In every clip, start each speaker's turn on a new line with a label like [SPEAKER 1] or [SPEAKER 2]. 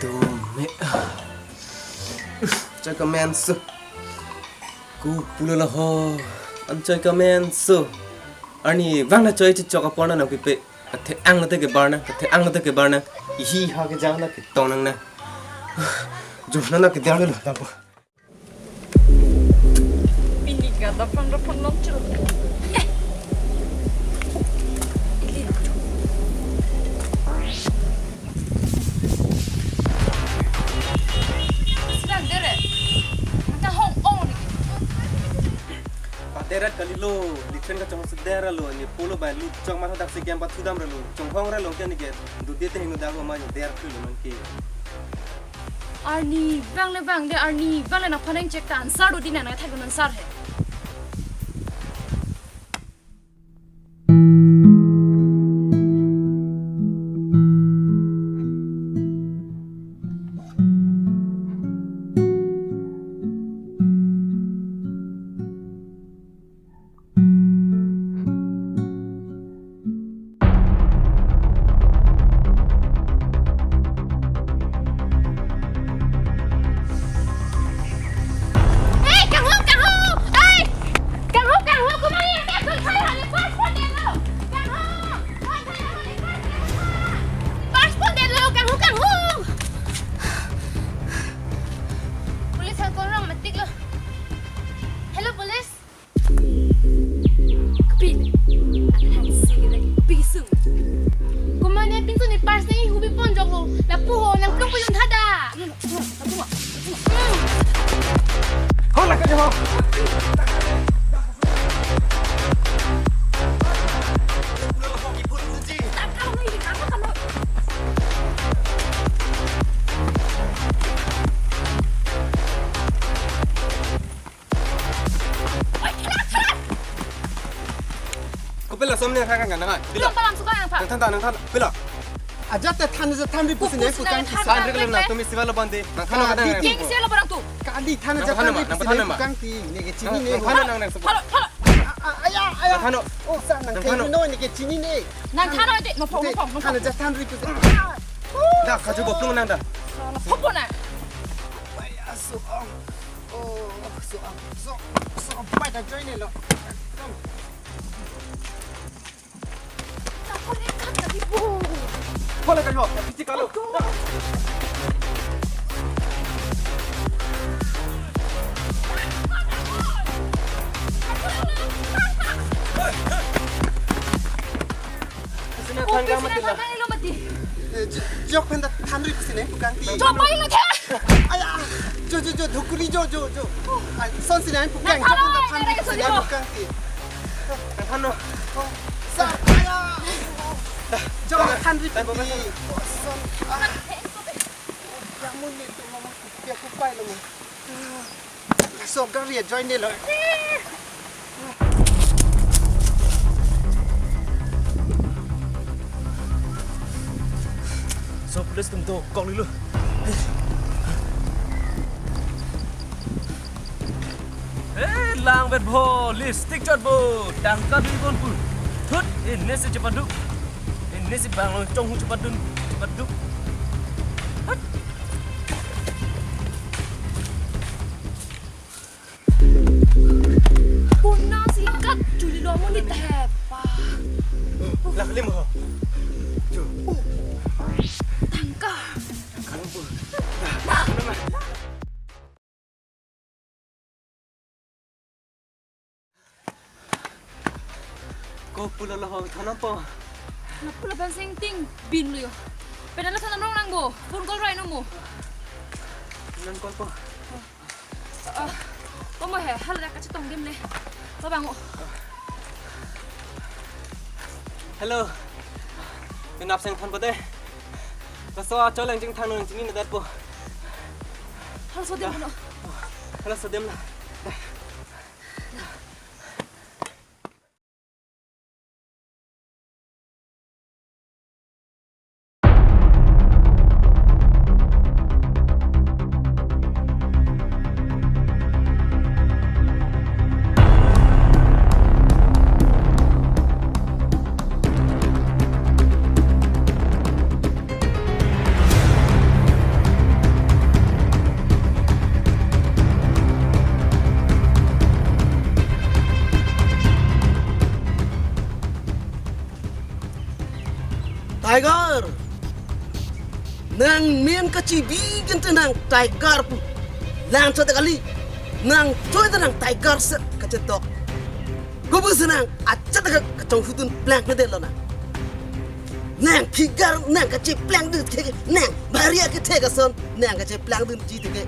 [SPEAKER 1] Dome. Jaga mensu. Ku pula lah ho. Jaga mensu. Ani bang na coy coka pona na pipe. Kathe ang na te ke barna. Kathe ang na te ke barna. Ihi ha ke jang na ke tonang na. Jumna na ke diang lo tapo.
[SPEAKER 2] Ini kata pang loncer. Derat kali lo, litren ka chong sedera lo, ni polo ba lu chong ma dak se gyam pa thudam ra lo, chong phang ra lo kya ni ke du de te hingu da ma ni der khu lo man ke. Arni, bang le Arni, bang le na phaneng check ta answer do din na thai gon answer hai.
[SPEAKER 1] Bila somnya kan kan dengan. Bila.
[SPEAKER 2] Palang suka yang pak.
[SPEAKER 1] Nang than. Bila.
[SPEAKER 3] Aja ta than ri pusin pu kan ki
[SPEAKER 1] San regler na tumi siwala bande. Nang khano kadang.
[SPEAKER 2] Geng siapa barang tu?
[SPEAKER 3] kali than ja than ri pusin pu kan ki ne ke chini ne
[SPEAKER 1] Nang sebut.
[SPEAKER 3] aya
[SPEAKER 1] Khano.
[SPEAKER 3] oh sa nang ke no ne ke chini ne
[SPEAKER 2] Nan thano ide, nopong.
[SPEAKER 3] than ja than ri pusin
[SPEAKER 1] Dah kaju boplung nang dah.
[SPEAKER 2] Popo na.
[SPEAKER 3] aya so pai da join ne lo
[SPEAKER 2] Boleh kan tadi bu.
[SPEAKER 1] Boleh kaju. Pici kalau. Sini tangga mati lah.
[SPEAKER 2] Lo mati.
[SPEAKER 3] jok pen da than ri pusin pu kan ki
[SPEAKER 2] Coba ini ke?
[SPEAKER 3] aya jo dhokuri jo son sin pu kan jok pen da than ri pusin pu kan ki
[SPEAKER 1] Nang khano.
[SPEAKER 3] sa aya jok than ri pusin son kamu ni tu mama dia ku pai lo so gar ri join ne lo
[SPEAKER 1] So please tum to kong dulu.
[SPEAKER 4] Lang bet bo listik jot bo tangka di bon pu thut ini si cepat duk ini si bang long chong cepat duk
[SPEAKER 2] Puna sikat juli lo mau ditepa.
[SPEAKER 1] Lah lim ho.
[SPEAKER 2] Tangka.
[SPEAKER 1] Kalung pu. Kau pula lah thana pa.
[SPEAKER 2] Napula banseng ting bin lo yo. Pedala sana nong nang bo. Phone call right no mo.
[SPEAKER 1] Nan kau pa.
[SPEAKER 2] Có mà hả là cái tông game này. Các bạn ạ.
[SPEAKER 1] Hello. Mình nạp sang thằng bữa đây. Và sau cho lên trên thang đường chính là đẹp bộ.
[SPEAKER 2] Halo số điểm của nó.
[SPEAKER 1] Hello số đêm là.
[SPEAKER 3] Tiger. Nang men kacibi gente nang Tiger pu. Lang satu kali. Nang coy nang Tiger set kacetok. Kubu senang acet kacang hutun plank na delo na. Nang kigar nang kacip plank du ke nang baria ke tega son nang kacip plank du ji ke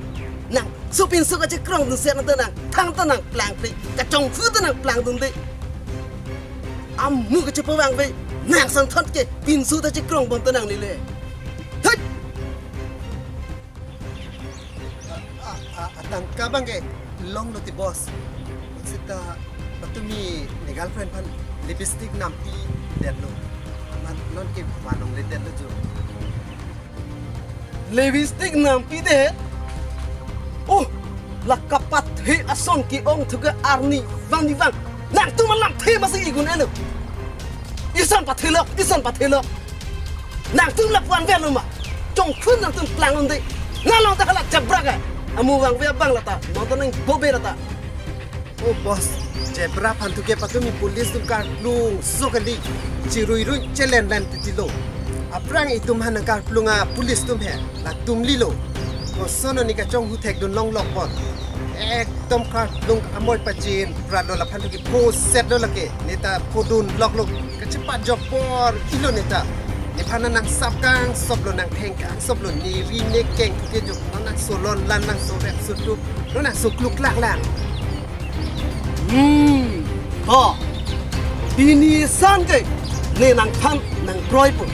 [SPEAKER 3] nang supin su kacip krong du set na nang thang ta nang plank pe kacang hutun nang plank du de. Amu kacip pawang pe nang san thot ke pin su ta kacip krong bon ta nang ni le. Thut. Atang kabang ke long no ti boss. Maksudnya patumi ni girlfriend pan lipstick nampi dello. Non ke manong le dello jo. Lipstick nampi de. Oh, lakapat he ason ki ong thuga arni wang ni wang. Nang tu malam the masih igun elo. Isan pathelo. Nang tu lapuan velo ma. Chong khun nang tu plang on de. Ngalong ta kala jabraga. Amu wang ve bang lata. Nonton nang bobe lata. Oh bos, jebra pantu ke patumi polis tu kar plung sokali cirui chelen lan titilo. Aprang itu mana kar plunga polis tum he la tum lilo. Kosono ni ka chong hu tek dun long lok pot. Tom kar plung amoy pacin prado la pantu ke po set do lake neta podun lok ka cepat jopor kilo neta. Ni pana nang sapkang soblo nang pengkang soblo ni ri ne keng ke jok nang solon lan nang sorep sutup nang sukluk lak lang. Oh, ini santai, ni nang pan nang proy pun.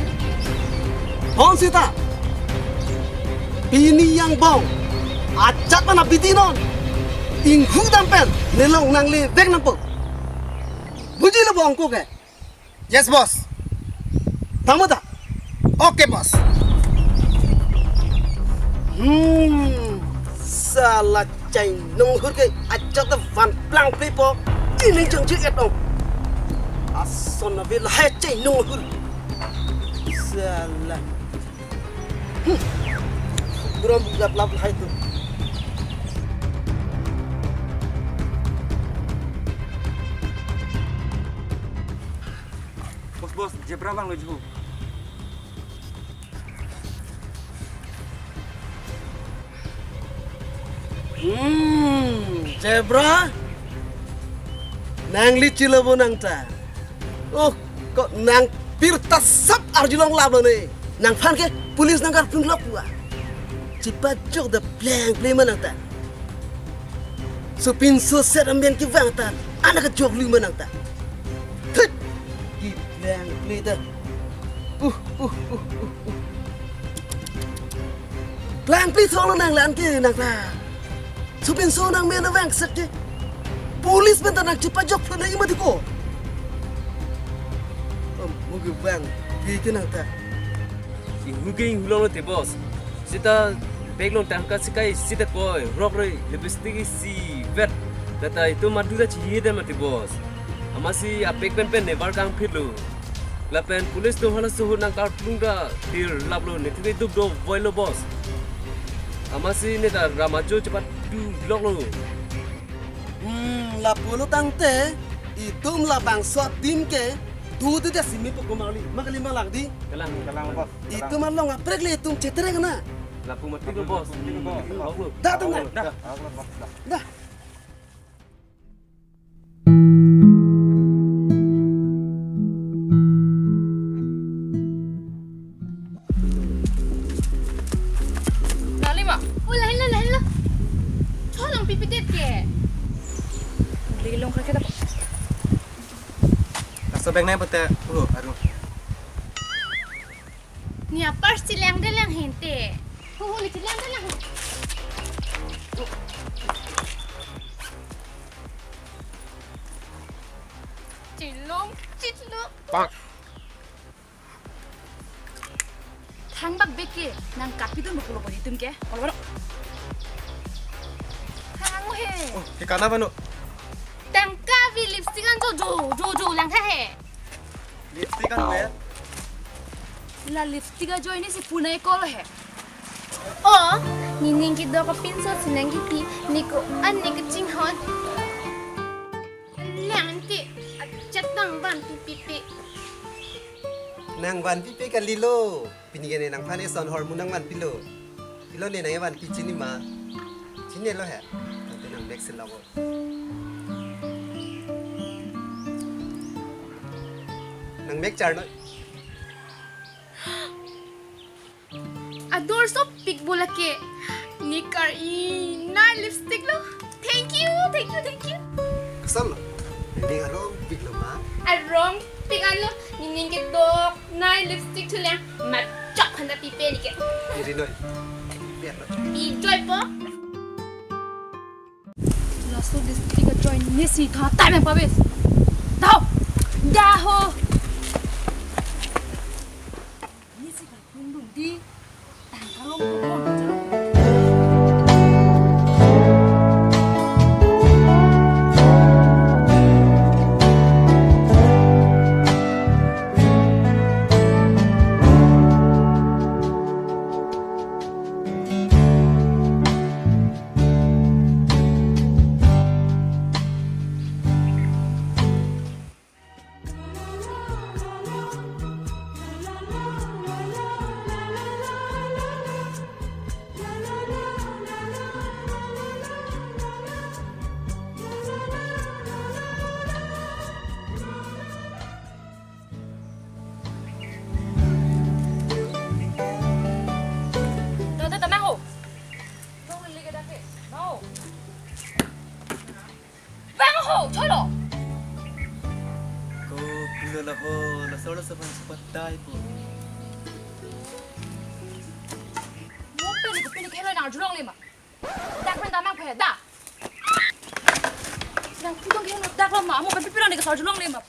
[SPEAKER 3] Bong sita, ini yang bong, acat mana bitinon, inghu dampen, nelong nang le dek nampu. Buji le bong ko ke? Yes boss. Tamu tak? Okay boss. Salah cai nung hur ke acat the van plang people ini jeng jeng etong ason na bil hai cai nung hur salah buram lap lap hai tu
[SPEAKER 2] Bos, jebra bang lo ju.
[SPEAKER 3] Zebra nang licila bo nang ta oh kok nang pirta sap arjulong labo ni nang fan ke polis nang kar pun lapua cepat jok the play manang ta supin so set ambian ki wang ta anak jok lu manang ta thut ki play ta play thong nang lan ki nang ta supin so nang mena wang sakti polis bentar nak cepat jok pernah ima diko mungkin wang kiki nang ta
[SPEAKER 4] Huging hulong te boss. Sita beglong tangka sikai sita koi robroi lipstick si vet. Tata itu madu da chiye de mate boss. Amasi apek pen ne bar kang phitlu. Lapen polis tu hala suhu nang kar plungda tir lablo ne tide duk do voilo boss. Amasi ne da ramajo cepat du blok lo.
[SPEAKER 3] La polo tangte itum la bang so tim ke tu tu dia simi poko mali makali malak di
[SPEAKER 4] Kalang
[SPEAKER 2] bos.
[SPEAKER 3] itu malong aprek le tum cetere kana
[SPEAKER 4] lapu mati lo boss.
[SPEAKER 3] dah tu dah dah
[SPEAKER 5] Nalima, la. Tolong pipitit ke. Lilong kakek dapat.
[SPEAKER 2] Sobek na pata ulo aru.
[SPEAKER 5] Ni apa sih lang hente? Huhuli silang dalang. Cilong.
[SPEAKER 2] Pak.
[SPEAKER 5] Tangbak beke nang kapi tu berpulau hitung ke? Kalau Hangu he.
[SPEAKER 2] Ke kana bano?
[SPEAKER 5] Tangka vi lipstick kan jo lang he.
[SPEAKER 2] Lipstick kan me.
[SPEAKER 5] La lipstick jo ini si punai kol he. Oh, nining kita ko pinsel sinang kiti niko an kecing hot. Lanti cetang ban pipi.
[SPEAKER 3] nang wan pi pe kan lilo pinigene nang phane son hormon nang wan pilo pilo le nang wan pi chini ma chine lo he te nang next lago nang mek char no
[SPEAKER 5] Adore so big bola ke. Nikar na lipstick lo. Thank you.
[SPEAKER 3] sam ni garong pik lo ma
[SPEAKER 5] Arong big ano. Nining ke dok na lipstick tu lang. Macak handa pipe ni ke.
[SPEAKER 3] iri no biar lo
[SPEAKER 5] Enjoy po. Lasso lipstick ka join nisi tha tai me pabes. Tao. Daho. Nisi ka kundung di. Tang kalong ko.
[SPEAKER 1] Ko pulo la ho la solo sa pang patay po.
[SPEAKER 5] Mo pe ni ke lo na jurong le ma. Dak pen da ma phe da. Nang putong ke lo dak lo ma mo pe pi lo ni ke sa jurong le ma.